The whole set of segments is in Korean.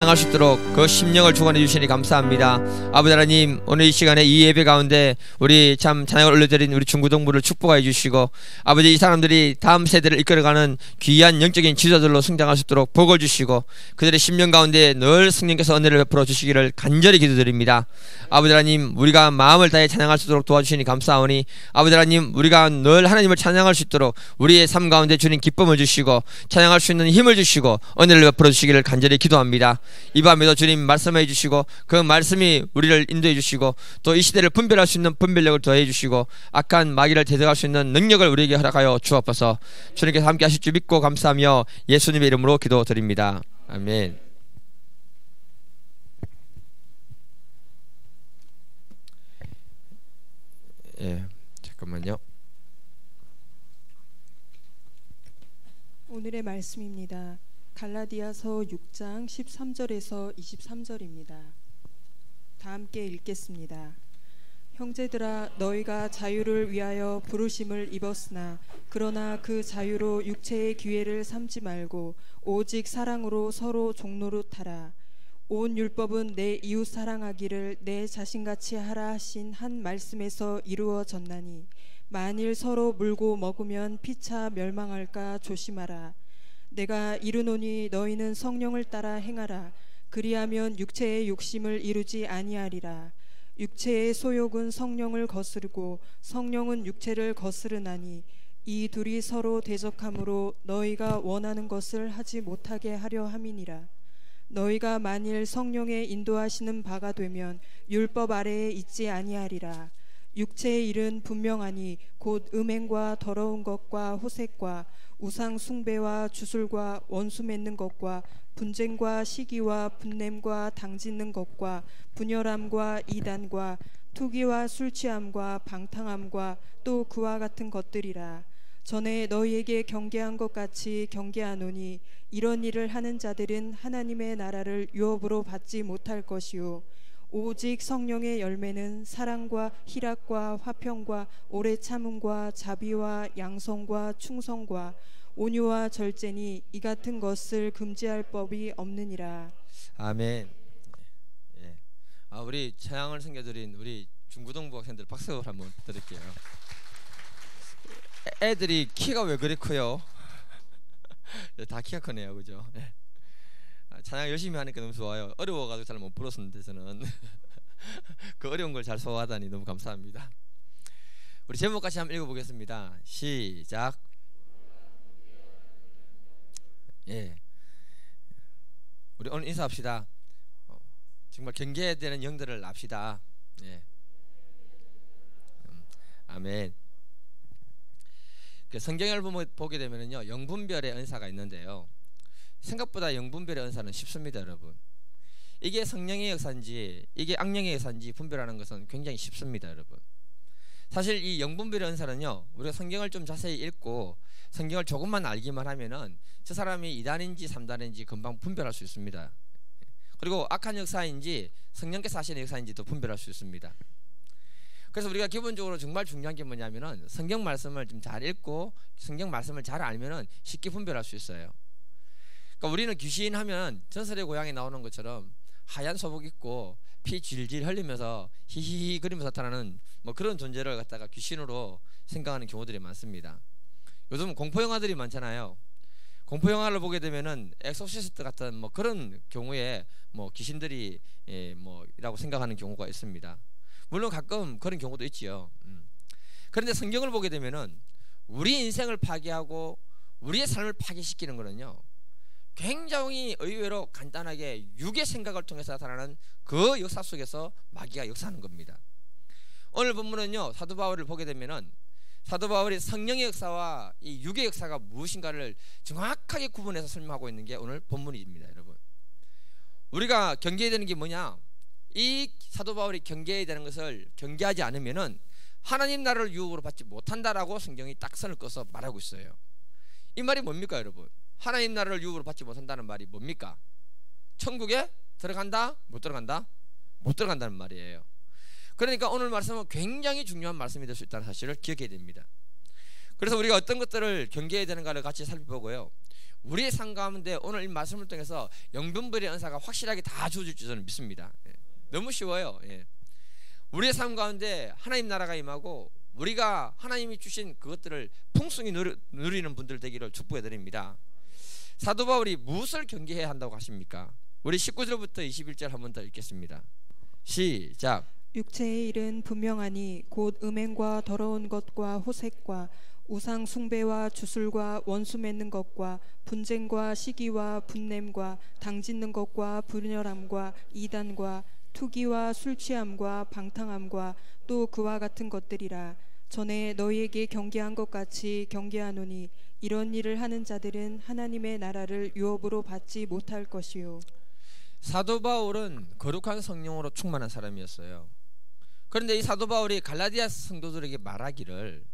할 수 있도록 그 심령을 주관해 주시니 감사합니다. 아버지 하나님, 오늘 이 시간에 이 예배 가운데 우리 참 찬양을 올려드린 우리 중고등부를 축복하여 주시고, 아버지 이 사람들이 다음 세대를 이끌어가는 귀한 영적인 지도자들로 성장할 수 있도록 복을 주시고, 그들의 심령 가운데 늘 성령께서 은혜를 베풀어 주시기를 간절히 기도드립니다. 아버지 하나님, 우리가 마음을 다해 찬양할 수 있도록 도와주시니 감사하오니, 아버지 하나님, 우리가 늘 하나님을 찬양할 수 있도록 우리의 삶 가운데 주님 기쁨을 주시고 찬양할 수 있는 힘을 주시고 은혜를 베풀어 주시기를 간절히 기도합니다. 이 밤에도 주님 말씀해 주시고 그 말씀이 우리를 인도해 주시고 또 이 시대를 분별할 수 있는 분별력을 더해 주시고 악한 마귀를 대적할 수 있는 능력을 우리에게 허락하여 주옵소서. 주님께서 함께 하실 줄 믿고 감사하며 예수님의 이름으로 기도드립니다. 아멘. 잠깐만요. 오늘의 말씀입니다. 갈라디아서 6장 13절에서 23절입니다. 다 함께 읽겠습니다. 형제들아, 너희가 자유를 위하여 부르심을 입었으나 그러나 그 자유로 육체의 기회를 삼지 말고 오직 사랑으로 서로 종노릇하라. 온 율법은 내 이웃 사랑하기를 내 자신같이 하라 하신 한 말씀에서 이루어졌나니 만일 서로 물고 먹으면 피차 멸망할까 조심하라. 내가 이르노니 너희는 성령을 따라 행하라. 그리하면 육체의 욕심을 이루지 아니하리라. 육체의 소욕은 성령을 거스르고 성령은 육체를 거스르나니 이 둘이 서로 대적하므로 너희가 원하는 것을 하지 못하게 하려 함이니라. 너희가 만일 성령의 인도하시는 바가 되면 율법 아래에 있지 아니하리라. 육체의 일은 분명하니 곧 음행과 더러운 것과 호색과 우상 숭배와 주술과 원수 맺는 것과 분쟁과 시기와 분냄과 당짓는 것과 분열함과 이단과 투기와 술취함과 방탕함과 또 그와 같은 것들이라. 전에 너희에게 경계한 것 같이 경계하노니 이런 일을 하는 자들은 하나님의 나라를 유업으로 받지 못할 것이요 오직 성령의 열매는 사랑과 희락과 화평과 오래 참음과 자비와 양성과 충성과 온유와 절제니 이 같은 것을 금지할 법이 없느니라. 아멘. 예. 우리 찬양을 섬겨드린 우리 중고등부 학생들 박수 한번 드릴게요. 애들이 키가 왜 그리 커요? 다 키가 크네요, 그죠? 예. 찬양 열심히 하니까 너무 좋아요. 어려워가지고 잘 못 불렀었는데 저는 그 어려운 걸 잘 소화하다니 너무 감사합니다. 우리 제목 같이 한번 읽어보겠습니다. 시작. 예, 우리 오늘 인사합시다. 정말 경계해야 되는 영들을 납시다. 예. 아멘. 그 성경을 보게 되면요, 영분별의 은사가 있는데요, 생각보다 영분별의 은사는 쉽습니다, 여러분. 이게 성령의 역사인지 이게 악령의 역사인지 분별하는 것은 굉장히 쉽습니다, 여러분. 사실 이 영분별의 은사는요, 우리가 성경을 좀 자세히 읽고 성경을 조금만 알기만 하면은 저 사람이 2단인지 3단인지 금방 분별할 수 있습니다. 그리고 악한 역사인지 성령께서 하시는 역사인지도 분별할 수 있습니다. 그래서 우리가 기본적으로 정말 중요한 게 뭐냐면은 성경 말씀을 좀 잘 읽고 성경 말씀을 잘 알면은 쉽게 분별할 수 있어요. 그러니까 우리는 귀신 하면 전설의 고향에 나오는 것처럼 하얀 소복 입고 피 질질 흘리면서 히히히 그리면서 나타나는 뭐 그런 존재를 갖다가 귀신으로 생각하는 경우들이 많습니다. 요즘 공포 영화들이 많잖아요. 공포 영화를 보게 되면은 엑소시스트 같은 뭐 그런 경우에 뭐 귀신들이 뭐라고 생각하는 경우가 있습니다. 물론 가끔 그런 경우도 있지요. 그런데 성경을 보게 되면은 우리 인생을 파괴하고 우리의 삶을 파괴시키는 거는요, 굉장히 의외로 간단하게 육의 생각을 통해서 나타나는 그 역사 속에서 마귀가 역사하는 겁니다. 오늘 본문은요, 사도 바울을 보게 되면은 사도 바울이 성령의 역사와 이 육의 역사가 무엇인가를 정확하게 구분해서 설명하고 있는 게 오늘 본문입니다, 여러분. 우리가 경계해야 되는 게 뭐냐? 이 사도 바울이 경계해야 되는 것을 경계하지 않으면은 하나님 나라를 유혹으로 받지 못한다라고 성경이 딱 선을 꺼서 말하고 있어요. 이 말이 뭡니까, 여러분? 하나님 나라를 유혹으로 받지 못한다는 말이 뭡니까? 천국에 들어간다? 못 들어간다? 못 들어간다는 말이에요. 그러니까 오늘 말씀은 굉장히 중요한 말씀이 될 수 있다는 사실을 기억해야 됩니다. 그래서 우리가 어떤 것들을 경계해야 되는가를 같이 살펴보고요, 우리의 삶 가운데 오늘 이 말씀을 통해서 영분별의 은사가 확실하게 다 주어질 줄 저는 믿습니다. 너무 쉬워요. 우리의 삶 가운데 하나님 나라가 임하고 우리가 하나님이 주신 그것들을 풍성히 누리는 분들 되기를 축복해 드립니다. 사도 바울이 무엇을 경계해야 한다고 하십니까? 우리 19절부터 21절 한 번 더 읽겠습니다. 시작. 육체의 일은 분명하니 곧 음행과 더러운 것과 호색과 우상 숭배와 주술과 원수 맺는 것과 분쟁과 시기와 분냄과 당짓는 것과 분열함과 이단과 투기와 술 취함과 방탕함과 또 그와 같은 것들이라. 전에 너희에게 경계한 것 같이 경계하노니 이런 일을 하는 자들은 하나님의 나라를 유업으로 받지 못할 것이요. 사도 바울은 거룩한 성령으로 충만한 사람이었어요. 그런데 이 사도 바울이 갈라디아 성도들에게 말하기를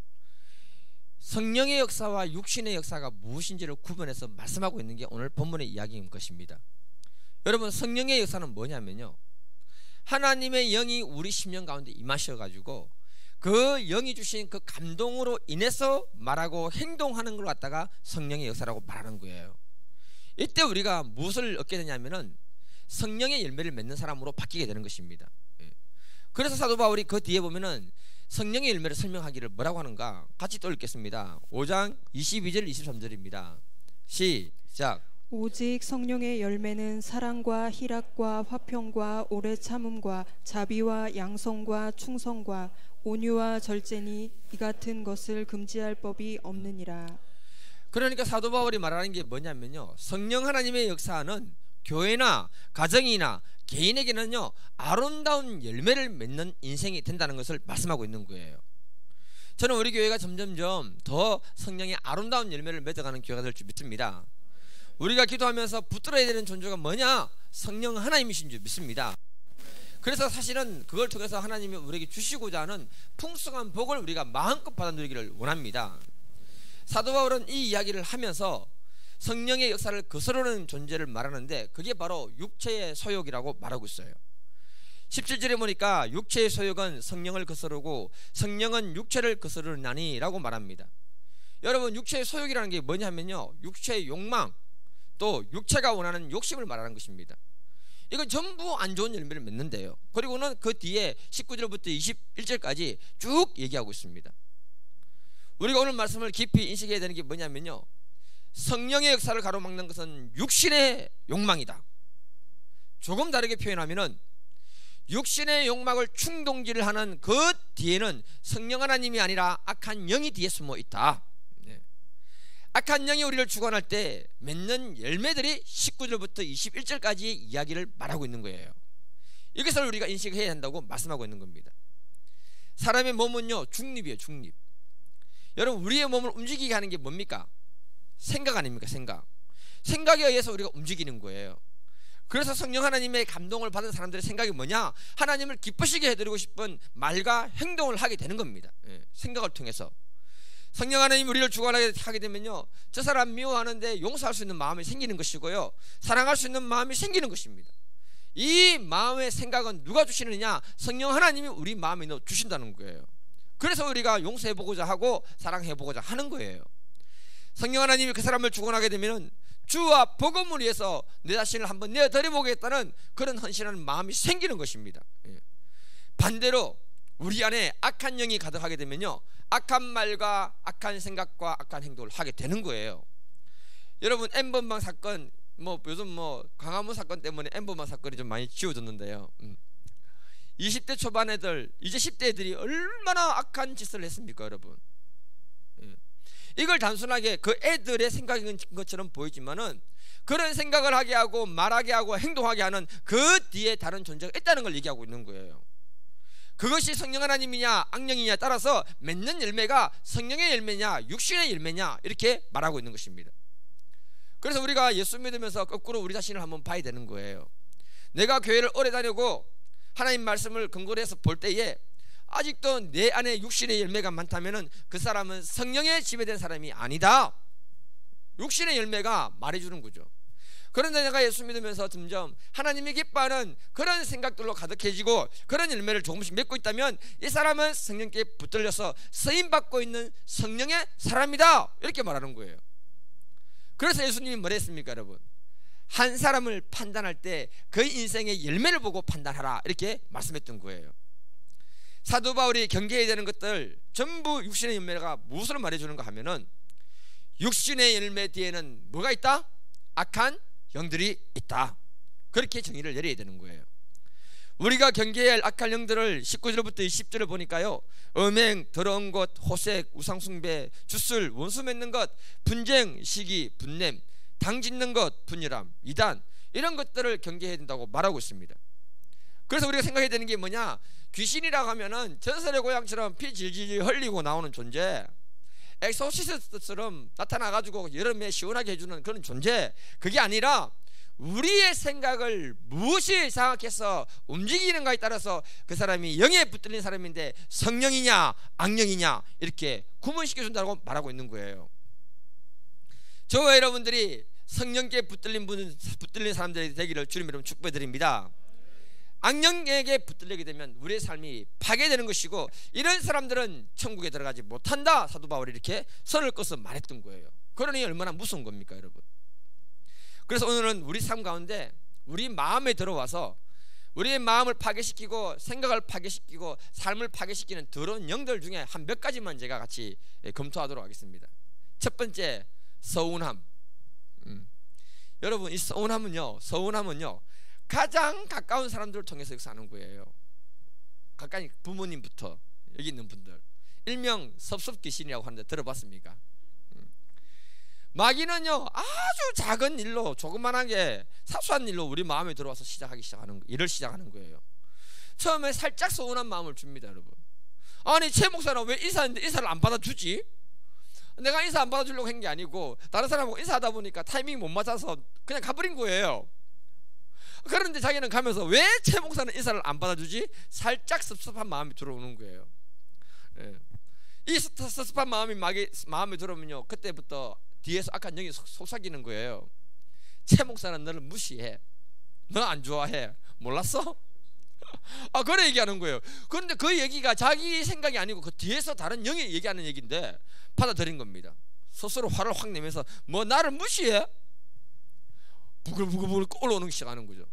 성령의 역사와 육신의 역사가 무엇인지를 구분해서 말씀하고 있는 게 오늘 본문의 이야기인 것입니다. 여러분, 성령의 역사는 뭐냐면요, 하나님의 영이 우리 심령 가운데 임하셔가지고 그 영이 주신 그 감동으로 인해서 말하고 행동하는 걸 갖다가 성령의 역사라고 말하는 거예요. 이때 우리가 무엇을 얻게 되냐면은 성령의 열매를 맺는 사람으로 바뀌게 되는 것입니다. 그래서 사도 바울이 그 뒤에 보면은 성령의 열매를 설명하기를 뭐라고 하는가 같이 또 읽겠습니다. 5장 22절 23절입니다. 시작. 오직 성령의 열매는 사랑과 희락과 화평과 오래 참음과 자비와 양성과 충성과 온유와 절제니 이 같은 것을 금지할 법이 없느니라. 그러니까 사도 바울이 말하는 게 뭐냐면요, 성령 하나님의 역사는 교회나 가정이나 개인에게는요 아름다운 열매를 맺는 인생이 된다는 것을 말씀하고 있는 거예요. 저는 우리 교회가 점점점 더 성령의 아름다운 열매를 맺어가는 교회가 될 줄 믿습니다. 우리가 기도하면서 붙들어야 되는 존재가 뭐냐? 성령 하나님이신 줄 믿습니다. 그래서 사실은 그걸 통해서 하나님이 우리에게 주시고자 하는 풍성한 복을 우리가 마음껏 받아 누리기를 원합니다. 사도 바울은 이 이야기를 하면서 성령의 역사를 거스르는 존재를 말하는데 그게 바로 육체의 소욕이라고 말하고 있어요. 17절에 보니까 육체의 소욕은 성령을 거스르고 성령은 육체를 거스르나니 라고 말합니다. 여러분, 육체의 소욕이라는 게 뭐냐면요, 육체의 욕망, 또 육체가 원하는 욕심을 말하는 것입니다. 이건 전부 안 좋은 열매를 맺는데요. 그리고는 그 뒤에 19절부터 21절까지 쭉 얘기하고 있습니다. 우리가 오늘 말씀을 깊이 인식해야 되는 게 뭐냐면요, 성령의 역사를 가로막는 것은 육신의 욕망이다. 조금 다르게 표현하면은 육신의 욕망을 충동질을 하는 그 뒤에는 성령 하나님이 아니라 악한 영이 뒤에 숨어 있다. 악한 영이 우리를 주관할 때 맺는 열매들이 19절부터 21절까지의 이야기를 말하고 있는 거예요. 이것을 우리가 인식해야 한다고 말씀하고 있는 겁니다. 사람의 몸은요 중립이에요. 중립. 여러분, 우리의 몸을 움직이게 하는 게 뭡니까? 생각 아닙니까? 생각에 의해서 우리가 움직이는 거예요. 그래서 성령 하나님의 감동을 받은 사람들의 생각이 뭐냐? 하나님을 기쁘시게 해드리고 싶은 말과 행동을 하게 되는 겁니다. 생각을 통해서 성령 하나님 우리를 주관하게 하게 되면요, 저 사람 미워하는데 용서할 수 있는 마음이 생기는 것이고요, 사랑할 수 있는 마음이 생기는 것입니다. 이 마음의 생각은 누가 주시느냐? 성령 하나님이 우리 마음에 넣어 주신다는 거예요. 그래서 우리가 용서해보고자 하고 사랑해보고자 하는 거예요. 성령 하나님이 그 사람을 주관하게 되면 주와 복음을 위해서 내 자신을 한번 내어드려보겠다는 그런 헌신하는 마음이 생기는 것입니다. 반대로 우리 안에 악한 영이 가득하게 되면요, 악한 말과 악한 생각과 악한 행동을 하게 되는 거예요. 여러분, N번방 사건, 요즘 광화문 사건 때문에 N번방 사건이 좀 많이 지워졌는데요, 20대 초반 애들, 이제 10대 애들이 얼마나 악한 짓을 했습니까, 여러분? 이걸 단순하게 그 애들의 생각인 것처럼 보이지만은 그런 생각을 하게 하고 말하게 하고 행동하게 하는 그 뒤에 다른 존재가 있다는 걸 얘기하고 있는 거예요. 그것이 성령 하나님이냐 악령이냐에 따라서 맺는 열매가 성령의 열매냐 육신의 열매냐 이렇게 말하고 있는 것입니다. 그래서 우리가 예수 믿으면서 거꾸로 우리 자신을 한번 봐야 되는 거예요. 내가 교회를 오래 다니고 하나님 말씀을 근거로 해서 볼 때에 아직도 내 안에 육신의 열매가 많다면 그 사람은 성령에 지배된 사람이 아니다. 육신의 열매가 말해주는 거죠. 그런데 내가 예수 믿으면서 점점 하나님이 기뻐하는 그런 생각들로 가득해지고 그런 열매를 조금씩 맺고 있다면 이 사람은 성령께 붙들려서 쓰임받고 있는 성령의 사람이다, 이렇게 말하는 거예요. 그래서 예수님이 뭐라 했습니까 여러분? 한 사람을 판단할 때 그 인생의 열매를 보고 판단하라, 이렇게 말씀했던 거예요. 사도 바울이 경계해야 되는 것들 전부 육신의 열매가 무엇을 말해주는가 하면은, 육신의 열매 뒤에는 뭐가 있다? 악한 영들이 있다. 그렇게 정의를 내려야 되는 거예요. 우리가 경계해야 할 악한 영들을 19절부터 20절을 보니까요, 음행, 더러운 것, 호색, 우상숭배, 주술, 원수 맺는 것, 분쟁, 시기, 분냄, 당 짓는 것, 분열함, 이단, 이런 것들을 경계해야 된다고 말하고 있습니다. 그래서 우리가 생각해야 되는 게 뭐냐, 귀신이라고 하면은 전설의 고향처럼 피 질질 흘리고 나오는 존재, 엑소시스트처럼 나타나가지고 여름에 시원하게 해주는 그런 존재, 그게 아니라 우리의 생각을 무엇이 장악해서 움직이는가에 따라서 그 사람이 영에 붙들린 사람인데 성령이냐 악령이냐 이렇게 구분시켜준다고 말하고 있는 거예요. 저와 여러분들이 성령께 붙들린 사람들이 되기를 주님 이름 축복드립니다. 악령에게 붙들리게 되면 우리의 삶이 파괴되는 것이고, 이런 사람들은 천국에 들어가지 못한다, 사도 바울이 이렇게 선을 꺼서 말했던 거예요. 그러니 얼마나 무서운 겁니까 여러분? 그래서 오늘은 우리 삶 가운데 우리 마음에 들어와서 우리의 마음을 파괴시키고 생각을 파괴시키고 삶을 파괴시키는 더러운 영들 중에 한 몇 가지만 제가 같이 검토하도록 하겠습니다. 첫 번째, 서운함. 여러분, 이 서운함은요 가장 가까운 사람들을 통해서 역사하는 거예요. 가까이 부모님부터 여기 있는 분들, 일명 섭섭귀신이라고 하는데 들어봤습니까? 마귀는요 아주 작은 일로, 조그만하게 사소한 일로 우리 마음에 들어와서 일을 시작하는 거예요. 처음에 살짝 서운한 마음을 줍니다 여러분. 아니 최 목사는 왜 인사했는데 인사를 안 받아주지? 내가 인사 안 받아주려고 한 게 아니고 다른 사람하고 인사하다 보니까 타이밍이 못 맞아서 그냥 가버린 거예요. 그런데 자기는 가면서 왜 최 목사는 인사를 안 받아주지? 살짝 섭섭한 마음이 들어오는 거예요. 이 섭섭한 마음이 마음에 들어오면요, 그때부터 뒤에서 악한 영이 속삭이는 거예요. 최 목사는 너를 무시해, 너 안 좋아해, 몰랐어? 그래 얘기하는 거예요. 그런데 그 얘기가 자기 생각이 아니고 그 뒤에서 다른 영이 얘기하는 얘기인데 받아들인 겁니다. 스스로 화를 확 내면서 뭐 나를 무시해? 부글부글 올라오는 시작하는 거죠.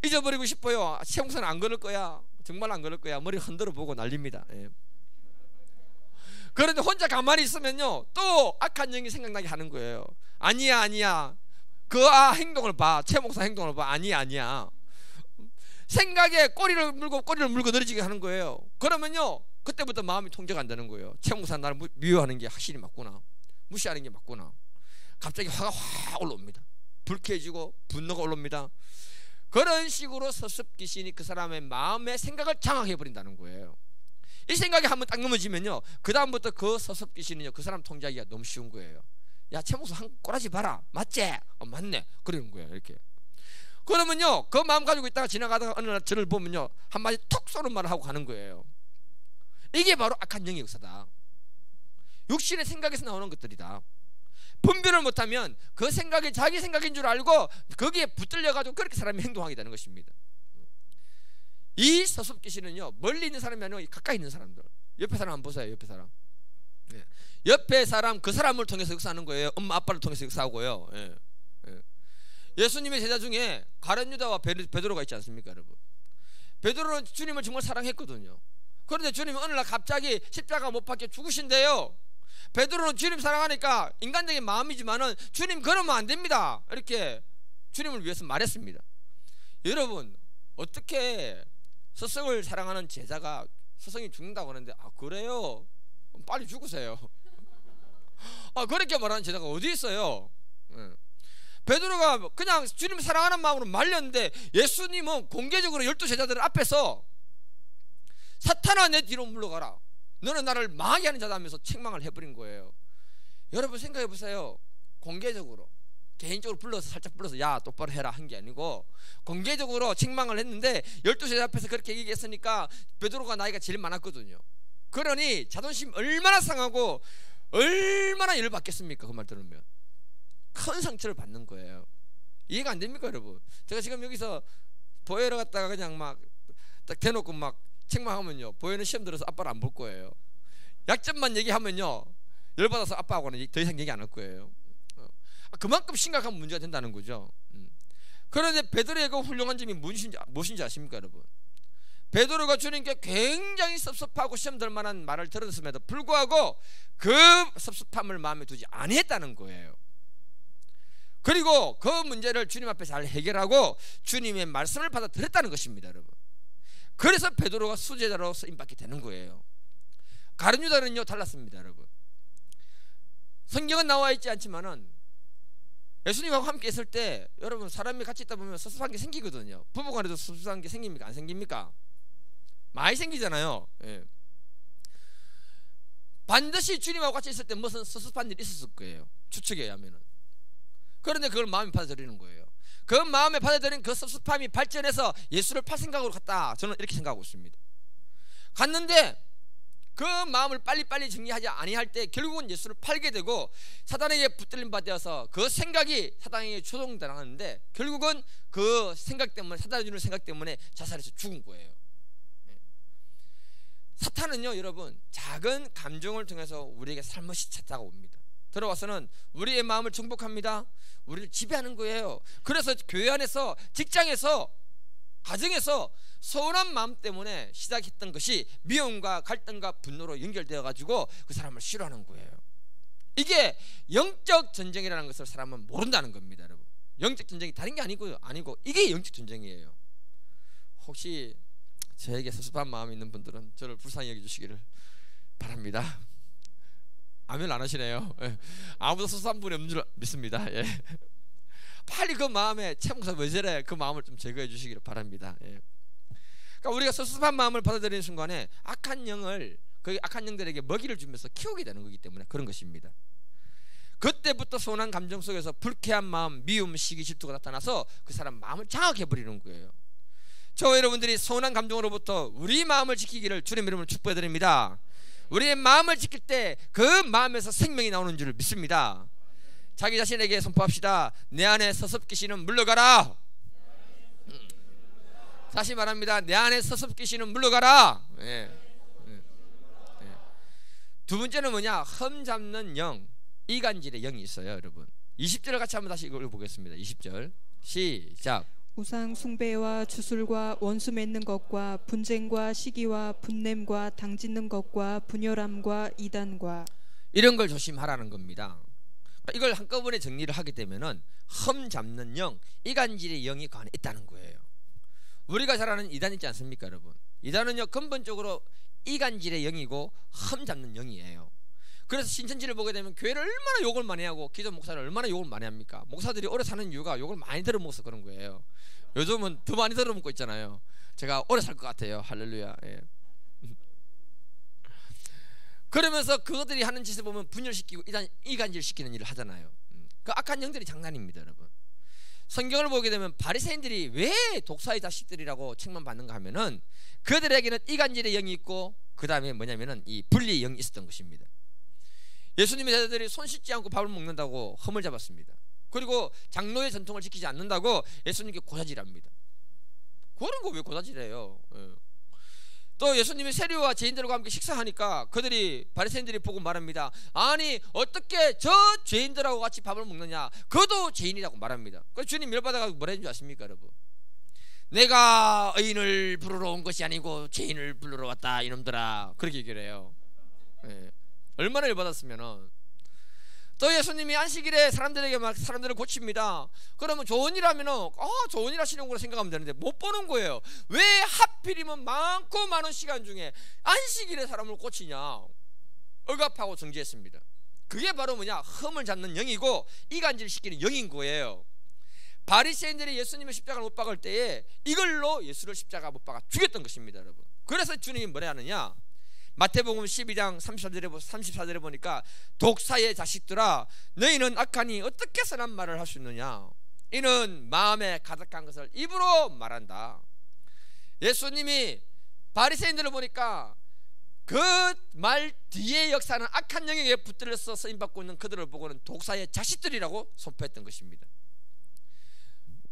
잊어버리고 싶어요. 최 목사는 안 그럴 거야, 정말 안 그럴 거야, 머리 흔들어 보고 난립니다. 그런데 혼자 가만히 있으면요 또 악한 영이 생각나게 하는 거예요. 아니야 그 행동을 봐, 최 목사 행동을 봐, 아니야 생각에 꼬리를 물고 늘어지게 하는 거예요. 그러면요 그때부터 마음이 통제가 안 되는 거예요. 최 목사 나를 미워하는 게 확실히 맞구나, 무시하는 게 맞구나. 갑자기 화가 확 올라옵니다. 불쾌해지고 분노가 올라옵니다. 그런 식으로 섭섭귀신이 그 사람의 마음의 생각을 장악해버린다는 거예요. 이 생각이 한번 딱 넘어지면요 그 다음부터 그 섭섭귀신은요 그 사람 통제하기가 너무 쉬운 거예요. 야 최 목사 한 꼬라지 봐라, 맞지? 맞네, 그러는 거예요. 이렇게 그러면요 그 마음 가지고 있다가 지나가다가 어느 날 저를 보면요 한마디 톡 쏘는 말을 하고 가는 거예요. 이게 바로 악한 영의 역사다. 육신의 생각에서 나오는 것들이다. 분별을 못하면 그 생각이 자기 생각인 줄 알고 거기에 붙들려가지고 그렇게 사람이 행동하게 되는 것입니다. 이 섭섭귀신은요 멀리 있는 사람이 아니고 가까이 있는 사람들, 옆에 사람 한번 보세요. 옆에 사람, 옆에 사람, 그 사람을 통해서 역사하는 거예요. 엄마 아빠를 통해서 역사하고요. 예수님의 제자 중에 가룟 유다와 베드로가 있지 않습니까 여러분? 베드로는 주님을 정말 사랑했거든요. 그런데 주님이 어느 날 갑자기 십자가 못 박혀 죽으신대요. 베드로는 주님 사랑하니까 인간적인 마음이지만은 주님 그러면 안 됩니다, 이렇게 주님을 위해서 말했습니다. 여러분, 어떻게 스승을 사랑하는 제자가 스승이 죽는다고 하는데 그래요? 빨리 죽으세요. 그렇게 말하는 제자가 어디 있어요? 베드로가 그냥 주님 사랑하는 마음으로 말렸는데 예수님은 공개적으로 12제자들 앞에서 사탄아 내 뒤로 물러가라, 너는 나를 망하게 하는 자다 하면서 책망을 해버린 거예요. 여러분 생각해 보세요. 공개적으로, 개인적으로 살짝 불러서 야 똑바로 해라 한 게 아니고 공개적으로 책망을 했는데 12제자 앞에서 그렇게 얘기했으니까 베드로가 나이가 제일 많았거든요. 그러니 자존심 얼마나 상하고 얼마나 열을 받겠습니까? 그 말 들으면 큰 상처를 받는 거예요. 이해가 안 됩니까 여러분? 제가 지금 여기서 보혜로 갔다가 그냥 막 딱 대놓고 막 책망하면요 보혜는 시험 들어서 아빠를 안 볼 거예요. 약점만 얘기하면요 열받아서 아빠하고는 더 이상 얘기 안 할 거예요. 그만큼 심각한 문제가 된다는 거죠. 그런데 베드로의 그 훌륭한 점이 무엇인지 아십니까 여러분? 베드로가 주님께 굉장히 섭섭하고 시험 들 만한 말을 들었음에도 불구하고 그 섭섭함을 마음에 두지 아니했다는 거예요. 그리고 그 문제를 주님 앞에 잘 해결하고 주님의 말씀을 받아들였다는 것입니다 여러분. 그래서 베드로가 수제자로 쓰임받게 되는 거예요. 가룟 유다는요 달랐습니다 여러분. 성경은 나와 있지 않지만은 예수님하고 함께 있을 때 여러분 사람이 같이 있다 보면 섭섭한 게 생기거든요. 부부간에도 섭섭한 게 생깁니까? 안 생깁니까? 많이 생기잖아요. 예. 반드시 주님하고 같이 있을 때 무슨 섭섭한 일이 있었을 거예요. 추측에 의하면은. 그런데 그걸 마음에 받아들이는 거예요. 그 마음에 받아들인 그 섭섭함이 발전해서 예수를 팔 생각으로 갔다. 저는 이렇게 생각하고 있습니다. 갔는데 그 마음을 빨리빨리 정리하지 아니할 때 결국은 예수를 팔게 되고 사단에게 붙들림 받아서 그 생각이 사단에게 조종당하는데 결국은 그 생각 때문에 사단이 주는 생각 때문에 자살해서 죽은 거예요. 사탄은요 여러분 작은 감정을 통해서 우리에게 살며시 찾아옵니다. 들어와서는 우리의 마음을 정복합니다. 우리를 지배하는 거예요. 그래서 교회 안에서 직장에서 가정에서 서운한 마음 때문에 시작했던 것이 미움과 갈등과 분노로 연결되어 가지고 그 사람을 싫어하는 거예요. 이게 영적 전쟁이라는 것을 사람은 모른다는 겁니다 여러분. 영적 전쟁이 다른 게 아니고 이게 영적 전쟁이에요. 혹시 저에게 섭섭한 마음이 있는 분들은 저를 불쌍히 여겨주시기를 바랍니다. 아멘 안 하시네요. 예. 아무도 섭섭한 분이 없는 줄 믿습니다. 예. 빨리 그 마음에 채목사 왜 저래 그 마음을 좀 제거해 주시기를 바랍니다. 예. 그러니까 우리가 섭섭한 마음을 받아들이는 순간에 악한 영을 그 악한 영들에게 먹이를 주면서 키우게 되는 거기 때문에 그런 것입니다. 그때부터 서운한 감정 속에서 불쾌한 마음, 미움, 시기, 질투가 나타나서 그 사람 마음을 장악해 버리는 거예요. 저와 여러분들이 서운한 감정으로부터 우리 마음을 지키기를 주님의 이름으로 축복해 드립니다. 우리의 마음을 지킬 때 그 마음에서 생명이 나오는 줄 믿습니다. 자기 자신에게 선포합시다. 내 안에 서섭귀신은 물러가라. 다시 말합니다. 내 안에 서섭귀신은 물러가라. 예. 두 번째는 뭐냐? 흠잡는 영, 이간질의 영이 있어요 여러분. 20절을 같이 한번 다시 읽어보겠습니다. 20절 시작. 우상 숭배와 주술과 원수 맺는 것과 분쟁과 시기와 분냄과 당짓는 것과 분열함과 이단과 이런 걸 조심하라는 겁니다. 이걸 한꺼번에 정리를 하게 되면은 흠잡는 영, 이간질의 영이 그 안에 있다는 거예요. 우리가 잘 아는 이단 있지 않습니까 여러분? 이단은요 근본적으로 이간질의 영이고 흠잡는 영이에요. 그래서 신천지를 보게 되면 교회를 얼마나 욕을 많이 하고 기존 목사를 얼마나 욕을 많이 합니까? 목사들이 오래 사는 이유가 욕을 많이 들어먹어서 그런 거예요. 요즘은 더 많이 들어먹고 있잖아요. 제가 오래 살 것 같아요. 할렐루야. 예. 그러면서 그들이 하는 짓을 보면 분열시키고 이간질시키는 일을 하잖아요. 그 악한 영들이 장난입니다 여러분. 성경을 보게 되면 바리새인들이 왜 독사의 자식들이라고 책만 받는가 하면은 그들에게는 이간질의 영이 있고 그 다음에 뭐냐면은 이 분리의 영이 있었던 것입니다. 예수님의 제자들이 손 씻지 않고 밥을 먹는다고 흠을 잡았습니다. 그리고 장로의 전통을 지키지 않는다고 예수님께 고자질합니다. 그런 거 왜 고자질해요? 예. 또 예수님이 세리와 죄인들과 함께 식사하니까 그들이 바리새인들이 보고 말합니다. 아니 어떻게 저 죄인들하고 같이 밥을 먹느냐? 그도 죄인이라고 말합니다. 그래서 주님 열받아가지고 뭐라 했는지 아십니까 여러분? 내가 의인을 부르러 온 것이 아니고 죄인을 부르러 왔다 이놈들아. 그렇게 얘기를 해요. 예. 얼마나 열받았으면은. 또 예수님이 안식일에 사람들에게 막 사람들을 고칩니다. 그러면 좋은 일 하면은 좋은 일 하시는구나 생각하면 되는데 못 보는 거예요. 왜 하필이면 많고 많은 시간 중에 안식일에 사람을 고치냐? 억압하고 정죄했습니다. 그게 바로 뭐냐? 흠을 잡는 영이고 이간질시키는 영인 거예요. 바리새인들이 예수님의 십자가를 못 박을 때에 이걸로 예수를 십자가 못 박아 죽였던 것입니다 여러분. 그래서 주님이 뭐라 하느냐? 마태복음 12장 34절에 보니까 독사의 자식들아 너희는 악하니 어떻게 선한 말을 할 수 있느냐? 이는 마음에 가득한 것을 입으로 말한다. 예수님이 바리새인들을 보니까 그 말 뒤에 역사는 악한 영에게 붙들려서 쓰임받고 있는 그들을 보고는 독사의 자식들이라고 선포했던 것입니다.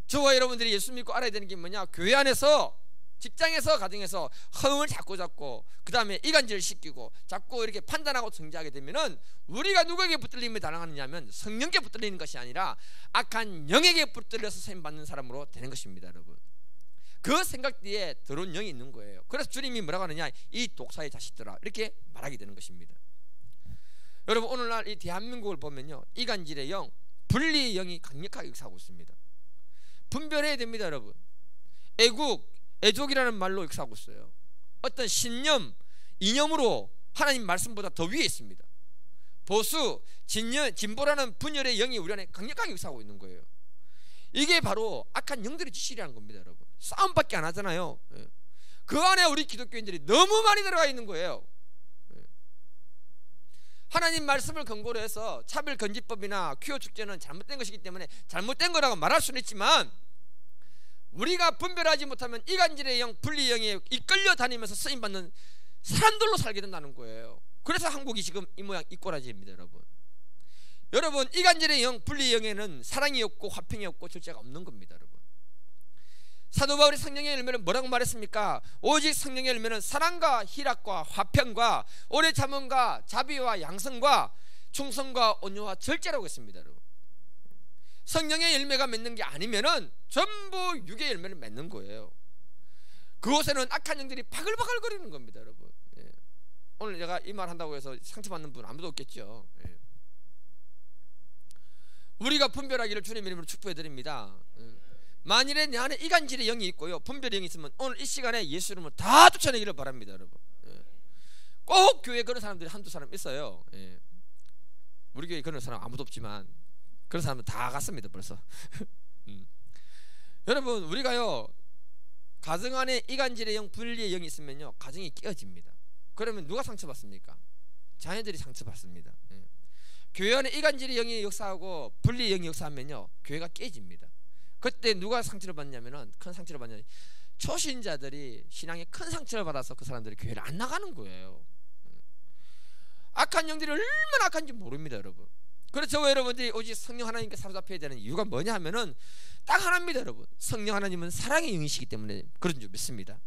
저와 여러분들이 예수 믿고 알아야 되는 게 뭐냐? 교회 안에서 직장에서 가정에서 허응을 자꾸 잡고 그 다음에 이간질을 시키고 자꾸 이렇게 판단하고 정죄하게 되면은 우리가 누구에게 붙들림에 달하느냐면 성령께 붙들리는 것이 아니라 악한 영에게 붙들려서 쓰임받는 사람으로 되는 것입니다. 여러분, 그 생각 뒤에 더러운 영이 있는 거예요. 그래서 주님이 뭐라고 하느냐, 이 독사의 자식들아, 이렇게 말하게 되는 것입니다. 여러분, 오늘날 이 대한민국을 보면요, 이간질의 영, 분리의 영이 강력하게 역사하고 있습니다. 분별해야 됩니다. 여러분, 애족이라는 말로 역사하고 있어요. 어떤 신념, 이념으로 하나님 말씀보다 더 위에 있습니다. 보수, 진보라는 분열의 영이 우리 안에 강력하게 역사하고 있는 거예요. 이게 바로 악한 영들의 지시라는 겁니다. 여러분, 싸움밖에 안 하잖아요. 그 안에 우리 기독교인들이 너무 많이 들어가 있는 거예요. 하나님 말씀을 근거로 해서 차별금지법이나 퀴어 축제는 잘못된 것이기 때문에 잘못된 거라고 말할 수는 있지만, 우리가 분별하지 못하면 이간질의 영, 분리의 영에 이끌려 다니면서 쓰임받는 사람들로 살게 된다는 거예요. 그래서 한국이 지금 이 모양 이 꼴아지입니다. 여러분, 이간질의 영, 분리의 영에는 사랑이 없고 화평이 없고 절제가 없는 겁니다. 여러분, 사도 바울이 성령의 열매는 뭐라고 말했습니까? 오직 성령의 열매는 사랑과 희락과 화평과 오래 참음과 자비와 양성과 충성과 온유와 절제라고 했습니다. 여러분, 성령의 열매가 맺는 게 아니면은 전부 육의 열매를 맺는 거예요. 그곳에는 악한 영들이 바글바글 거리는 겁니다. 여러분, 오늘 제가 이 말 한다고 해서 상처받는 분 아무도 없겠죠. 우리가 분별하기를 주님 이름으로 축복해 드립니다. 만일에 내 안에 이간질의 영이 있고요, 분별의 영이 있으면 오늘 이 시간에 예수 이름으로 다 쫓아내기를 바랍니다. 여러분, 꼭 교회에 그런 사람들이 한두 사람 있어요. 우리 교회에 그런 사람 아무도 없지만 그런 사람은 다 갔습니다 벌써. 여러분, 우리가요, 가정 안에 이간질의 영, 분리의 영이 있으면요, 가정이 깨어집니다. 그러면 누가 상처받습니까? 자녀들이 상처받습니다. 교회 안에 이간질의 영이 역사하고 분리의 영이 역사하면요, 교회가 깨집니다. 그때 누가 상처를 받냐면은, 큰 상처를 받냐면 초신자들이 신앙에 큰 상처를 받아서 그 사람들이 교회를 안 나가는 거예요. 악한 영들이 얼마나 악한지 모릅니다. 여러분, 그래서 저와 여러분들이 오직 성령 하나님께 사로잡혀야 되는 이유가 뭐냐 하면은 딱 하나입니다. 여러분, 성령 하나님은 사랑의 영이시기 때문에 그런 줄 믿습니다.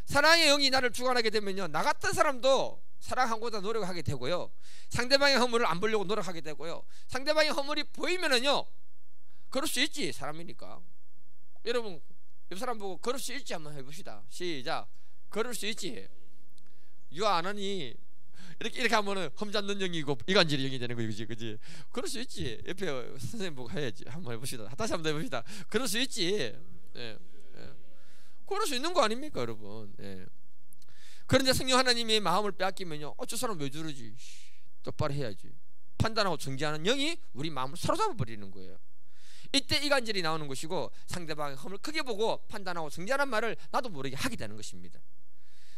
사랑의 영이 나를 주관하게 되면요, 나 같은 사람도 사랑하고자 노력하게 되고요, 상대방의 허물을 안 보려고 노력하게 되고요, 상대방의 허물이 보이면은요, 그럴 수 있지, 사람이니까. 여러분, 옆 사람 보고 그럴 수 있지 한번 해봅시다. 시작. 그럴 수 있지. 유아 안 하니 이렇게 하면은 험잡는 영이고 이간질의 영이 되는 거지, 그지? 그럴 수 있지. 옆에 선생님 보고 해야지. 한번 해봅시다. 다시 한번 해봅시다. 그럴 수 있지. 그럴 수 있는 거 아닙니까, 여러분? 그런데 성령 하나님의 마음을 빼앗기면요, 저 사람 왜 저러지? 똑바로 해야지. 판단하고 정죄하는 영이 우리 마음을 사로잡아 버리는 거예요. 이때 이간질이 나오는 것이고, 상대방의 허물을 크게 보고 판단하고 정죄하는 말을 나도 모르게 하게 되는 것입니다.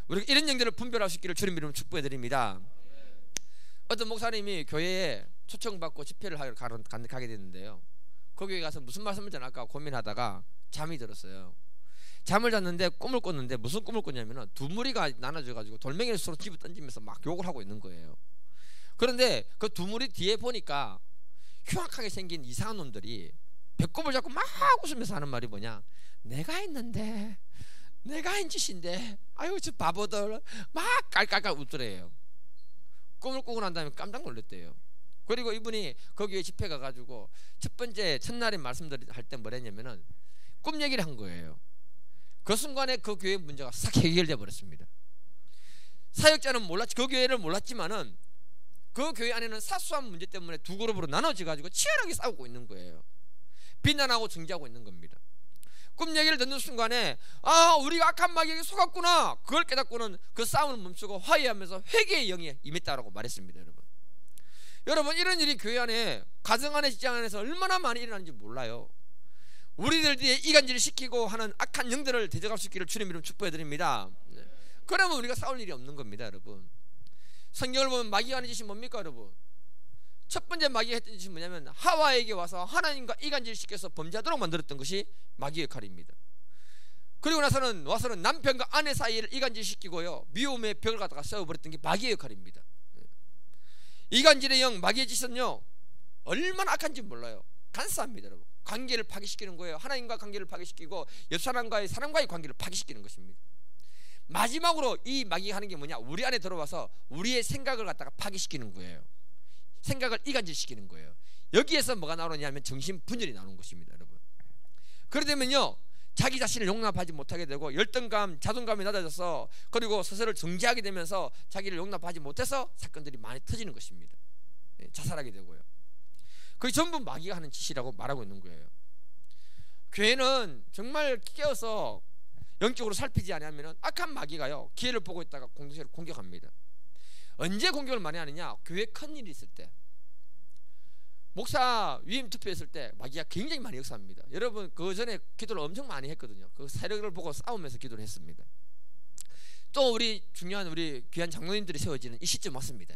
우리가 이런 영들을 분별할 수 있기를 주님 이름으로 축복해 드립니다. 어떤 목사님이 교회에 초청받고 집회를 하러 가게 됐는데요, 거기에 가서 무슨 말씀을 전할까 고민하다가 잠이 들었어요. 잠을 잤는데 꿈을 꿨는데, 무슨 꿈을 꿨냐면 두 무리가 나눠져가지고 돌멩이를 서로 집어 던지면서 막 욕을 하고 있는 거예요. 그런데 그 두 무리 뒤에 보니까 흉악하게 생긴 이상한 놈들이 배꼽을 잡고 막 웃으면서 하는 말이 뭐냐, 내가 했는데, 내가 한 짓인데, 아유 저 바보들, 막 깔깔깔 웃더래요. 꿈을 꾸고 난 다음에 깜짝 놀랐대요. 그리고 이분이 거기에 집회 가가지고 첫 번째 첫날에 말씀드릴 때 뭐랬냐면은 꿈 얘기를 한 거예요. 그 순간에 그 교회 문제가 싹 해결돼 버렸습니다. 사역자는 몰랐지, 그 교회를 몰랐지만은 그 교회 안에는 사소한 문제 때문에 두 그룹으로 나눠져 가지고 치열하게 싸우고 있는 거예요. 비난하고 정죄하고 있는 겁니다. 꿈 얘기를 듣는 순간에 우리가 악한 마귀에게 속았구나, 그걸 깨닫고는 그 싸움을 멈추고 화해하면서 회개의 영이 임했다라고 말했습니다. 여러분, 이런 일이 교회 안에, 가정 안에, 직장 안에서 얼마나 많이 일어나는지 몰라요. 우리들 뒤에 이간질을 시키고 하는 악한 영들을 대적할 수 있기를 주님 이름 축복해 드립니다. 그러면 우리가 싸울 일이 없는 겁니다. 여러분, 성경을 보면 마귀가 하는 짓이 뭡니까? 여러분, 첫 번째 마귀가 했던 짓이 뭐냐면 하와에게 와서 하나님과 이간질을 시켜서 범죄하도록 만들었던 것이 마귀의 역할입니다. 그리고 나서는 와서는 남편과 아내 사이를 이간질시키고요, 미움의 벽을 갖다가 세워버렸던 게 마귀의 역할입니다. 이간질의 영, 마귀의 짓은요 얼마나 악한지 몰라요. 간사합니다. 여러분, 관계를 파괴시키는 거예요. 하나님과 관계를 파괴시키고 옆 사람과의 관계를 파괴시키는 것입니다. 마지막으로 이 마귀가 하는 게 뭐냐? 우리 안에 들어와서 우리의 생각을 갖다가 파괴시키는 거예요. 생각을 이간질시키는 거예요. 여기에서 뭐가 나오느냐면 정신분열이 나오는 것입니다, 여러분. 그러게 되면요, 자기 자신을 용납하지 못하게 되고 열등감, 자존감이 낮아져서 그리고 스스로를 정지하게 되면서 자기를 용납하지 못해서 사건들이 많이 터지는 것입니다. 자살하게 되고요. 그게 전부 마귀가 하는 짓이라고 말하고 있는 거예요. 교회는 정말 깨어서 영적으로 살피지 않으면 악한 마귀가요, 기회를 보고 있다가 공동체를 공격합니다. 언제 공격을 많이 하느냐? 교회 큰일이 있을 때, 목사 위임 투표했을 때 마귀가 굉장히 많이 역사합니다. 여러분 그 전에 기도를 엄청 많이 했거든요. 그 세력을 보고 싸우면서 기도를 했습니다. 또 우리 중요한 우리 귀한 장로님들이 세워지는 이 시점 맞습니다.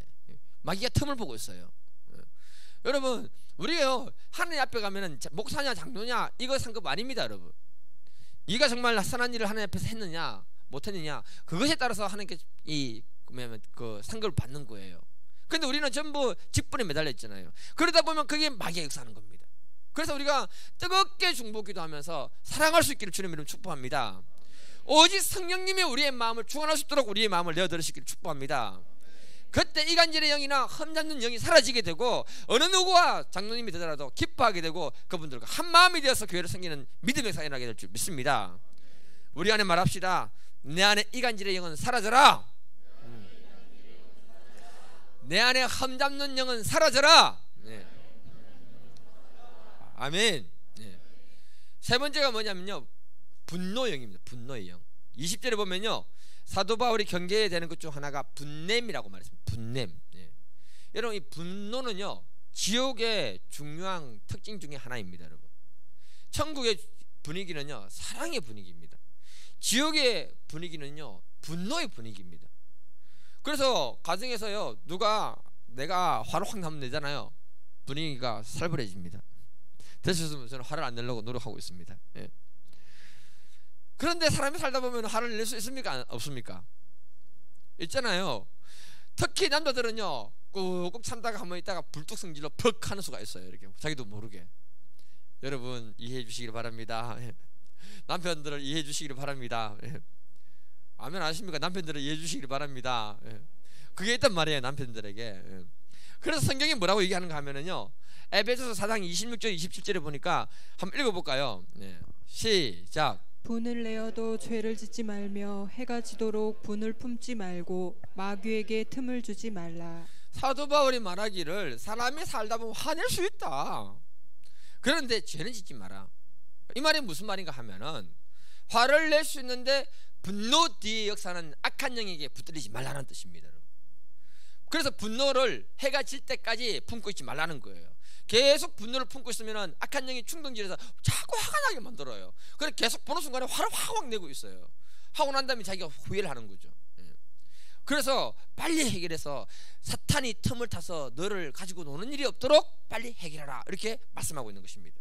마귀가 틈을 보고 있어요. 여러분 우리가요, 하나님 앞에 가면은 목사냐 장로냐 이거 상급 아닙니다, 여러분. 네가 정말 선한 일을 하나님 앞에서 했느냐 못했느냐 그것에 따라서 하나님께 그 상급을 받는 거예요. 근데 우리는 전부 직분에 매달려 있잖아요. 그러다 보면 그게 마귀가 역사하는 겁니다. 그래서 우리가 뜨겁게 중보기도하면서 사랑할 수 있기를 주님 이름 축복합니다. 오직 성령님이 우리의 마음을 주관할 수 있도록 우리의 마음을 내어드리시기를 축복합니다. 그때 이간질의 영이나 험잡는 영이 사라지게 되고 어느 누구와 장로님이 되더라도 기뻐하게 되고 그분들과 한 마음이 되어서 교회를 섬기는 믿음의 역사가 일어나게 될 줄 믿습니다. 우리 안에 말합시다. 내 안에 이간질의 영은 사라져라. 내 안에 험잡는 영은 사라져라. 네. 아멘. 네. 세 번째가 뭐냐면요, 분노영입니다. 분노의 영. 20절에 보면요, 사도 바울이 경계해야 되는 것 중 하나가 분냄이라고 말했습니다. 분냄. 네. 여러분 이 분노는요, 지옥의 중요한 특징 중에 하나입니다, 여러분. 천국의 분위기는요, 사랑의 분위기입니다. 지옥의 분위기는요, 분노의 분위기입니다. 그래서 가정에서요, 내가 화를 확 나면 내잖아요. 분위기가 살벌해집니다. 대체로 저는 화를 안 내려고 노력하고 있습니다. 예. 그런데 사람이 살다 보면 화를 낼 수 있습니까? 없습니까? 있잖아요. 특히 남자들은요, 꾹꾹 참다가 한번 있다가 불뚝성질로 퍽 하는 수가 있어요. 이렇게 자기도 모르게. 여러분 이해해 주시기를 바랍니다. 예. 남편들을 이해해 주시기를 바랍니다. 예. 아멘 아십니까? 남편들을 이해해 주시기를 바랍니다. 예. 그게 있단 말이에요, 남편들에게. 예. 그래서 성경이 뭐라고 얘기하는가 하면은요, 에베소서 4장 26절 27절에 보니까 한번 읽어볼까요? 예. 시작. 분을 내어도 죄를 짓지 말며 해가 지도록 분을 품지 말고 마귀에게 틈을 주지 말라. 사도 바울이 말하기를 사람이 살다 보면 화낼 수 있다. 그런데 죄는 짓지 마라. 이 말이 무슨 말인가 하면은 화를 낼 수 있는데 분노 뒤에 역사는 악한 영에게 붙들리지 말라는 뜻입니다. 그래서 분노를 해가 질 때까지 품고 있지 말라는 거예요. 계속 분노를 품고 있으면 악한 영이 충동질해서 자꾸 화가 나게 만들어요. 그래서 계속 보는 순간에 화를 확 내고 있어요. 하고 난 다음에 자기가 후회를 하는 거죠. 그래서 빨리 해결해서 사탄이 틈을 타서 너를 가지고 노는 일이 없도록 빨리 해결하라, 이렇게 말씀하고 있는 것입니다.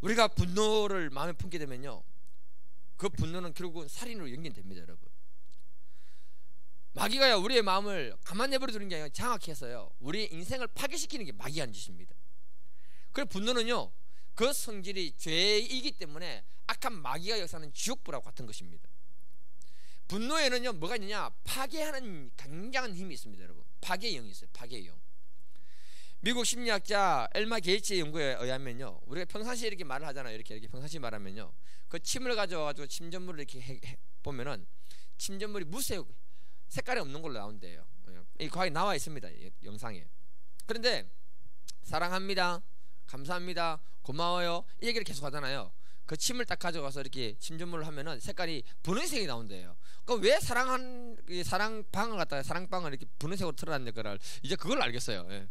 우리가 분노를 마음에 품게 되면요, 그 분노는 결국은 살인으로 연결됩니다, 여러분. 마귀가요, 우리의 마음을 가만 내버려 두는 게 아니라 장악해서요, 우리의 인생을 파괴시키는 게 마귀가 하는 짓입니다. 그래서 분노는요, 그 성질이 죄이기 때문에 악한 마귀가 역사하는 지옥불하고 같은 것입니다. 분노에는요, 뭐가 있느냐, 파괴하는 굉장한 힘이 있습니다, 여러분. 파괴의 영이 있어요. 파괴의 영. 미국 심리학자 엘마 게이츠의 연구에 의하면요, 우리가 평상시에 이렇게 말을 하잖아요. 이렇게 평상시에 말하면요, 그 침을 가져와가지고 침전물을 이렇게 보면은 침전물이 무색 색깔이 없는 걸로 나온대요. 이 과학이 나와 있습니다, 영상에. 그런데 사랑합니다, 감사합니다, 고마워요, 이 얘기를 계속 하잖아요. 그 침을 딱 가져가서 이렇게 침전물을 하면은 색깔이 분홍색이 나온대요. 그럼 왜 사랑방을 갖다가 사랑방을 이렇게 분홍색으로 틀어놨는 거를 이제 그걸 알겠어요. 예.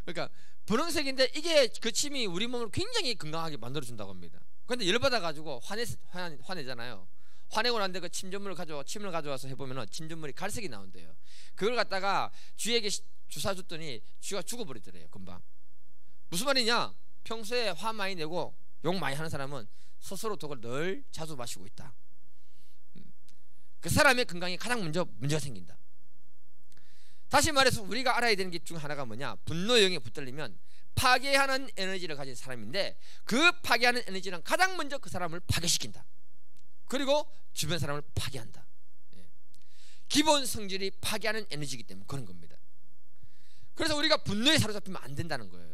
그러니까 분홍색인데 이게 그 침이 우리 몸을 굉장히 건강하게 만들어준다고 합니다. 그런데 열받아가지고 화내잖아요. 화내고 난데 그 침을 가져와서 해보면은 침전물이 갈색이 나온대요. 그걸 갖다가 쥐에게 주사 줬더니 쥐가 죽어버리더래요, 금방. 무슨 말이냐? 평소에 화 많이 내고 욕 많이 하는 사람은 스스로 독을 늘 자주 마시고 있다. 그 사람의 건강에 가장 먼저 문제가 생긴다. 다시 말해서 우리가 알아야 되는 게 중 하나가 뭐냐? 분노의 영에 붙들리면 파괴하는 에너지를 가진 사람인데, 그 파괴하는 에너지는 가장 먼저 그 사람을 파괴시킨다. 그리고 주변 사람을 파괴한다. 기본 성질이 파괴하는 에너지이기 때문에 그런 겁니다. 그래서 우리가 분노에 사로잡히면 안 된다는 거예요.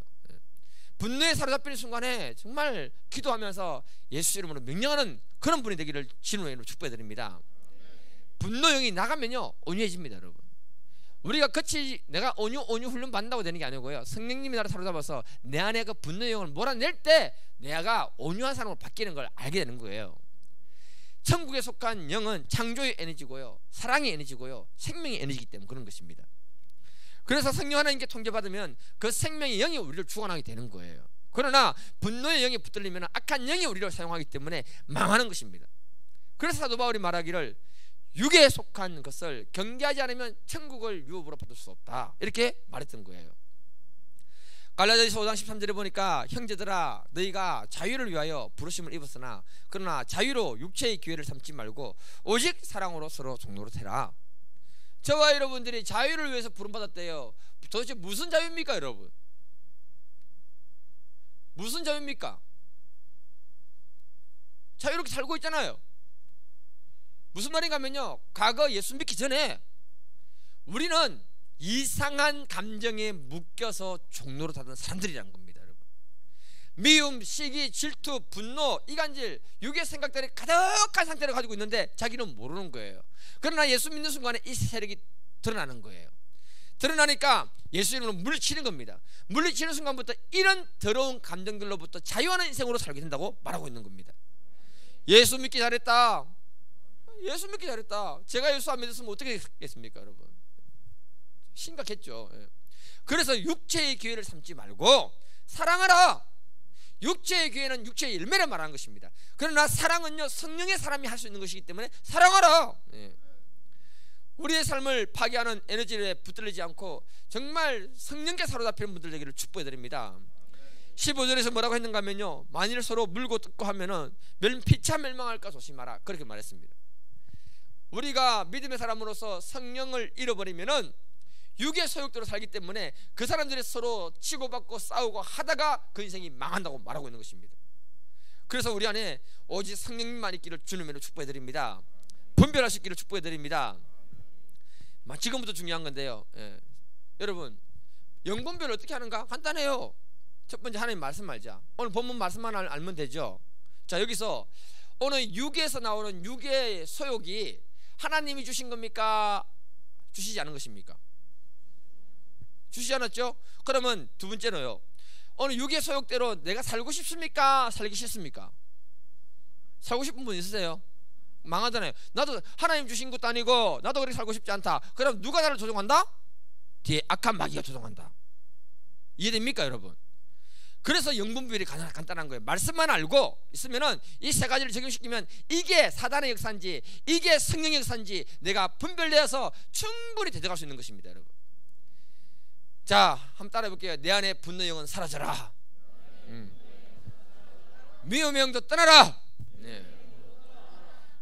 분노에 사로잡히는 순간에 정말 기도하면서 예수 이름으로 명령하는 그런 분이 되기를 주님의 이름으로 축복해드립니다. 분노형이 나가면요 온유해집니다, 여러분. 우리가 내가 온유 훈련 받는다고 되는 게 아니고요, 성령님이 나를 사로잡아서 내 안에 그 분노형을 몰아낼 때 내가 온유한 사람으로 바뀌는 걸 알게 되는 거예요. 천국에 속한 영은 창조의 에너지고요, 사랑의 에너지고요, 생명의 에너지이기 때문에 그런 것입니다. 그래서 성령 하나님께 통제받으면 그 생명의 영이 우리를 주관하게 되는 거예요. 그러나 분노의 영이 붙들리면 악한 영이 우리를 사용하기 때문에 망하는 것입니다. 그래서 사도 바울이 말하기를 육에 속한 것을 경계하지 않으면 천국을 유업으로 받을 수 없다, 이렇게 말했던 거예요. 갈라디아서 5장 13절에 보니까 형제들아 너희가 자유를 위하여 부르심을 입었으나 그러나 자유로 육체의 기회를 삼지 말고 오직 사랑으로 서로 종로로 되라. 저와 여러분들이 자유를 위해서 부름받았대요. 도대체 무슨 자유입니까, 여러분? 무슨 자유입니까? 자유롭게 살고 있잖아요. 무슨 말인가 하면요, 과거 예수 믿기 전에 우리는 이상한 감정에 묶여서 종로로 타던 사람들이라는 겁니다, 여러분. 미움, 시기, 질투, 분노, 이간질, 육의 생각들이 가득한 상태를 가지고 있는데 자기는 모르는 거예요. 그러나 예수 믿는 순간에 이 세력이 드러나는 거예요. 드러나니까 예수 이름으로 물리치는 겁니다. 물리치는 순간부터 이런 더러운 감정들로부터 자유하는 인생으로 살게 된다고 말하고 있는 겁니다. 예수 믿기 잘했다, 예수 믿기 잘했다. 제가 예수 안 믿었으면 어떻게 했겠습니까, 여러분? 심각했죠. 그래서 육체의 기회를 삼지 말고 사랑하라. 육체의 기회는 육체의 열매를 말하는 것입니다. 그러나 사랑은요 성령의 사람이 할 수 있는 것이기 때문에 사랑하라. 우리의 삶을 파괴하는 에너지에 붙들리지 않고 정말 성령께 사로잡히는 분들 되기를 축복해드립니다. 15절에서 뭐라고 했는가 하면요, 만일 서로 물고 뜯고 하면은 피차 멸망할까 조심하라, 그렇게 말했습니다. 우리가 믿음의 사람으로서 성령을 잃어버리면은 육의 소욕대로 살기 때문에 그 사람들이 서로 치고받고 싸우고 하다가 그 인생이 망한다고 말하고 있는 것입니다. 그래서 우리 안에 오직 성령님만 있기를 주님으로 축복해드립니다. 분별하시기를 축복해드립니다. 지금부터 중요한 건데요, 여러분, 영분별을 어떻게 하는가? 간단해요. 첫 번째, 하나님 말씀 알자. 오늘 본문 말씀만 알면 되죠. 자, 여기서 오늘 육에서 나오는 육의 소욕이 하나님이 주신 겁니까? 주시지 않은 것입니까? 주시지 않았죠? 그러면 두 번째는요, 오늘 육의 소욕대로 내가 살고 싶습니까? 살기 싫습니까? 살고 싶은 분 있으세요? 망하잖아요. 나도 하나님 주신 것도 아니고 나도 그렇게 살고 싶지 않다. 그럼 누가 나를 조종한다? 뒤에 악한 마귀가 조종한다. 이해됩니까, 여러분? 그래서 영분별이 간단한 거예요. 말씀만 알고 있으면은 이 세 가지를 적용시키면 이게 사단의 역사인지 이게 성령의 역사인지 내가 분별되어서 충분히 대적할 수 있는 것입니다, 여러분. 자, 한번 따라해 볼게요. 내 안에 분노의 영은 사라져라. 미움의 영도 떠나라.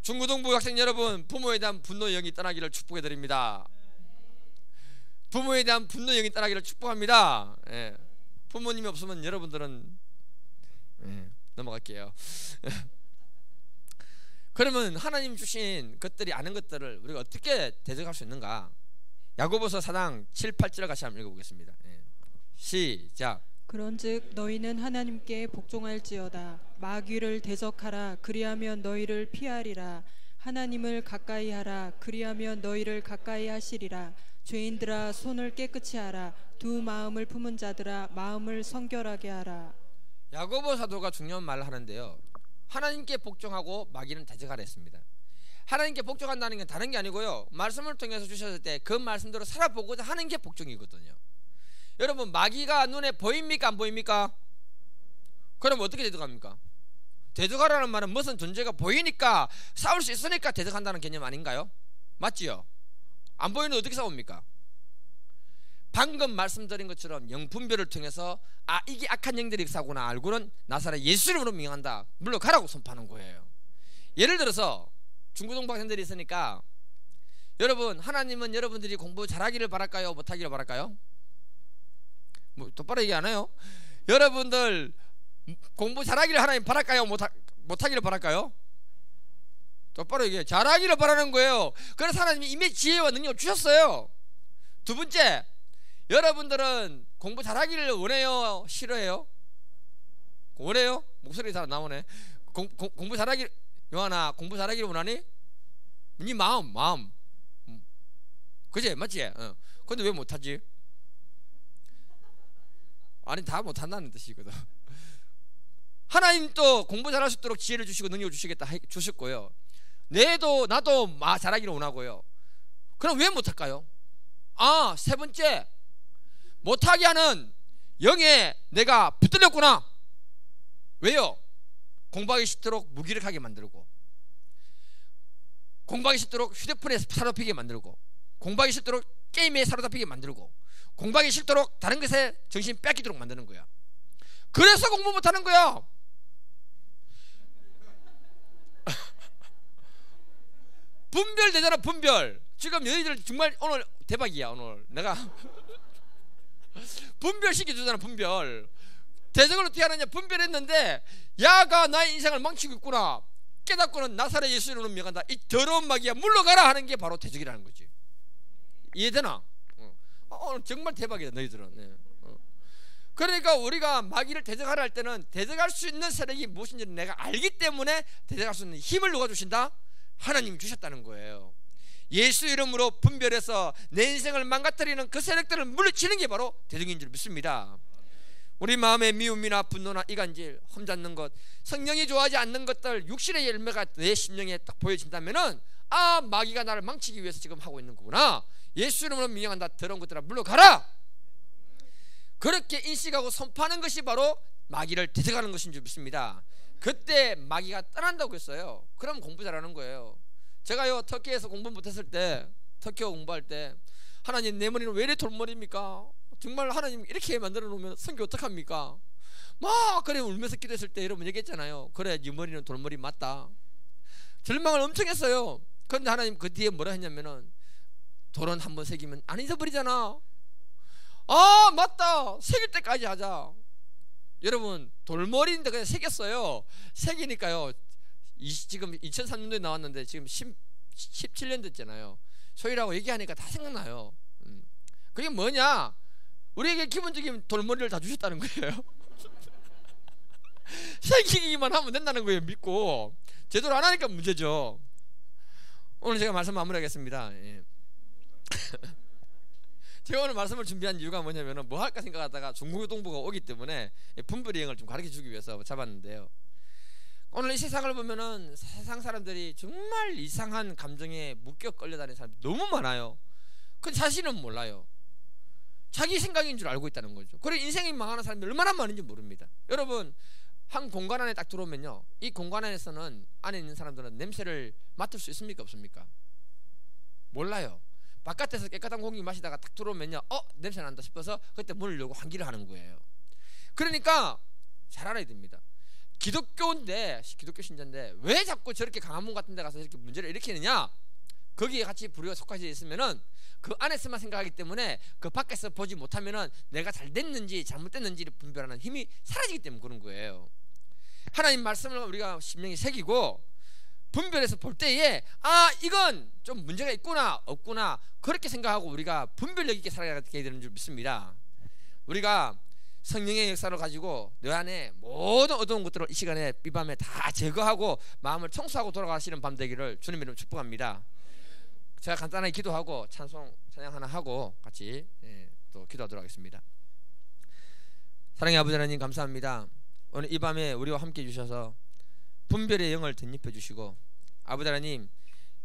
중고등부 학생 여러분, 부모에 대한 분노의 영이 떠나기를 축복해 드립니다. 부모에 대한 분노의 영이 떠나기를 축복합니다. 부모님이 없으면 여러분들은 넘어갈게요. 그러면 하나님 주신 것들이 아는 것들을 우리가 어떻게 대적할 수 있는가? 야고보서 4장 7, 8절을 같이 한번 읽어보겠습니다. 시작. 그런즉 너희는 하나님께 복종할지어다. 마귀를 대적하라. 그리하면 너희를 피하리라. 하나님을 가까이 하라. 그리하면 너희를 가까이 하시리라. 죄인들아 손을 깨끗이 하라. 두 마음을 품은 자들아 마음을 성결하게 하라. 야고보 사도가 중요한 말을 하는데요, 하나님께 복종하고 마귀는 대적하라 했습니다. 하나님께 복종한다는 게 다른 게 아니고요, 말씀을 통해서 주셨을 때 그 말씀대로 살아보고자 하는 게 복종이거든요. 여러분, 마귀가 눈에 보입니까, 안 보입니까? 그럼 어떻게 대적합니까? 대적하라는 말은 무슨 존재가 보이니까 싸울 수 있으니까 대적한다는 개념 아닌가요? 맞지요? 안 보이는데 어떻게 싸웁니까? 방금 말씀드린 것처럼 영분별을 통해서 이게 악한 영들의 역사구나 알고는 나사렛 예수 이름으로 명한다, 물러가라고 선포하는 거예요. 예를 들어서 중고등부 학생들이 있으니까, 여러분, 하나님은 여러분들이 공부 잘하기를 바랄까요, 못하기를 바랄까요? 뭐 똑바로 얘기 안 해요. 여러분들 공부 잘하기를 하나님 바랄까요? 못하기를 바랄까요? 똑바로 얘기해. 잘하기를 바라는 거예요. 그래서 하나님이 이미 지혜와 능력을 주셨어요. 두 번째, 여러분들은 공부 잘하기를 원해요? 싫어해요? 원해요? 목소리 잘 안 나오네. 공부 잘하기를, 요한아, 공부 잘하기를 원하니? 네 마음. 그지? 맞지? 근데 왜 못하지? 아니, 다 못한다는 뜻이거든. 하나님 또 공부 잘할 수 있도록 지혜를 주시고 능력을 주실 거예요. 나도 잘하기를 원하고요. 그럼 왜 못할까요? 세 번째, 못하게 하는 영에 내가 붙들렸구나. 왜요? 공부하기 싫도록 무기력하게 만들고, 공부하기 싫도록 휴대폰에 사로잡히게 만들고, 공부하기 싫도록 게임에 사로잡히게 만들고, 공부하기 싫도록 다른 것에 정신 뺏기도록 만드는 거야. 그래서 공부 못하는 거야. 분별되잖아. 분별. 지금 너희들 정말 오늘 대박이야. 오늘 내가 분별시켜주잖아. 분별. 대적을 어떻게 하느냐. 분별했는데 야가 나의 인생을 망치고 있구나. 깨닫고는 나사렛 예수 이름으로 명한다. 이 더러운 마귀야 물러가라 하는 게 바로 대적이라는 거지. 이해되나? 오늘 정말 대박이다. 너희들은. 네. 그러니까 우리가 마귀를 대적하라 할 때는 대적할 수 있는 세력이 무엇인지 내가 알기 때문에 대적할 수 있는 힘을 누가 주신다? 하나님이 주셨다는 거예요. 예수 이름으로 분별해서 내 인생을 망가뜨리는 그 세력들을 물리치는 게 바로 대적인 줄 믿습니다. 우리 마음의 미움이나 분노나 이간질, 험잡는 것, 성령이 좋아하지 않는 것들, 육신의 열매가 내 심령에 딱 보여진다면은 마귀가 나를 망치기 위해서 지금 하고 있는 거구나. 예수 이름으로 명령한다. 더러운 것들아 물러가라. 그렇게 인식하고 선포하는 것이 바로 마귀를 대적하는 것인 줄 믿습니다. 그때 마귀가 떠난다고 했어요. 그럼 공부 잘하는 거예요. 제가요 터키에서 공부 못했을 때, 터키어 공부할 때 하나님 내 머리는 왜 이래 돌머리입니까? 정말 하나님 이렇게 만들어 놓으면 선교 어떡합니까? 막 그래 울면서 기도했을 때 여러분 얘기했잖아요. 그래 네 머리는 돌머리 맞다. 절망을 엄청 했어요. 그런데 하나님 그 뒤에 뭐라 했냐면은 돌은 한번 새기면 안 잊어버리잖아. 맞다. 새길 때까지 하자. 여러분 돌머리인데 그냥 새겼어요. 새기니까요 지금 2003년도에 나왔는데 지금 17년 됐잖아요. 소희라고 얘기하니까 다 생각나요. 그게 뭐냐? 우리에게 기본적인 돌머리를 다 주셨다는 거예요. 새기기만 하면 된다는 거예요. 믿고 제대로 안 하니까 문제죠. 오늘 제가 말씀 마무리하겠습니다. 제가 오늘 말씀을 준비한 이유가 뭐냐면 뭐 할까 생각하다가 중고등부가 오기 때문에 분별의 영을 좀 가르쳐 주기 위해서 잡았는데요. 오늘 이 세상을 보면은 세상 사람들이 정말 이상한 감정에 묶여 끌려다니는 사람이 너무 많아요. 근데 자신은 몰라요. 자기 생각인 줄 알고 있다는 거죠. 그래 인생이 망하는 사람이 얼마나 많은지 모릅니다. 여러분 한 공간 안에 딱 들어오면요, 이 공간 안에서는 안에 있는 사람들은 냄새를 맡을 수 있습니까 없습니까? 몰라요. 바깥에서 깨끗한 공기 마시다가 딱 들어오면요, 냄새 난다 싶어서 그때 문을 열고 환기를 하는 거예요. 그러니까 잘 알아야 됩니다. 기독교인데, 기독교 신자인데 왜 자꾸 저렇게 강화문 같은 데 가서 이렇게 문제를 일으키느냐? 거기에 같이 부류가 속하져 있으면은 그 안에서만 생각하기 때문에 그 밖에서 보지 못하면은 내가 잘 됐는지 잘못됐는지를 분별하는 힘이 사라지기 때문에 그런 거예요. 하나님 말씀을 우리가 심령에 새기고 분별해서 볼 때에 이건 좀 문제가 있구나 없구나 그렇게 생각하고 우리가 분별력 있게 살아가게 되는 줄 믿습니다. 우리가 성령의 역사를 가지고 내 안에 모든 어두운 것들을 이 시간에 이 밤에 다 제거하고 마음을 청소하고 돌아가시는 밤 되기를 주님 이름으로 축복합니다. 제가 간단하게 기도하고 찬양 하나 하고 같이 또 기도하도록 하겠습니다. 사랑의 아버지 하나님 감사합니다. 오늘 이 밤에 우리와 함께 해주셔서 분별의 영을 덧입혀 주시고 아버지 하나님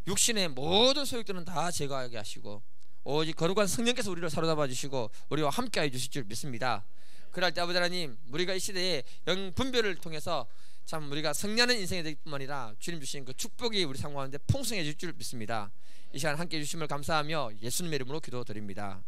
육신의 모든 소욕들은 다 제거하게 하시고 오직 거룩한 성령께서 우리를 사로잡아 주시고 우리와 함께 해 주실 줄 믿습니다. 그럴 때 아버지 하나님 우리가 이 시대에 영 분별을 통해서 참 우리가 승리하는 인생이 되기 뿐만 아니라 주님 주신 그 축복이 우리 삶 가운데 풍성해질 줄 믿습니다. 이 시간 함께 해주심을 감사하며 예수님의 이름으로 기도드립니다.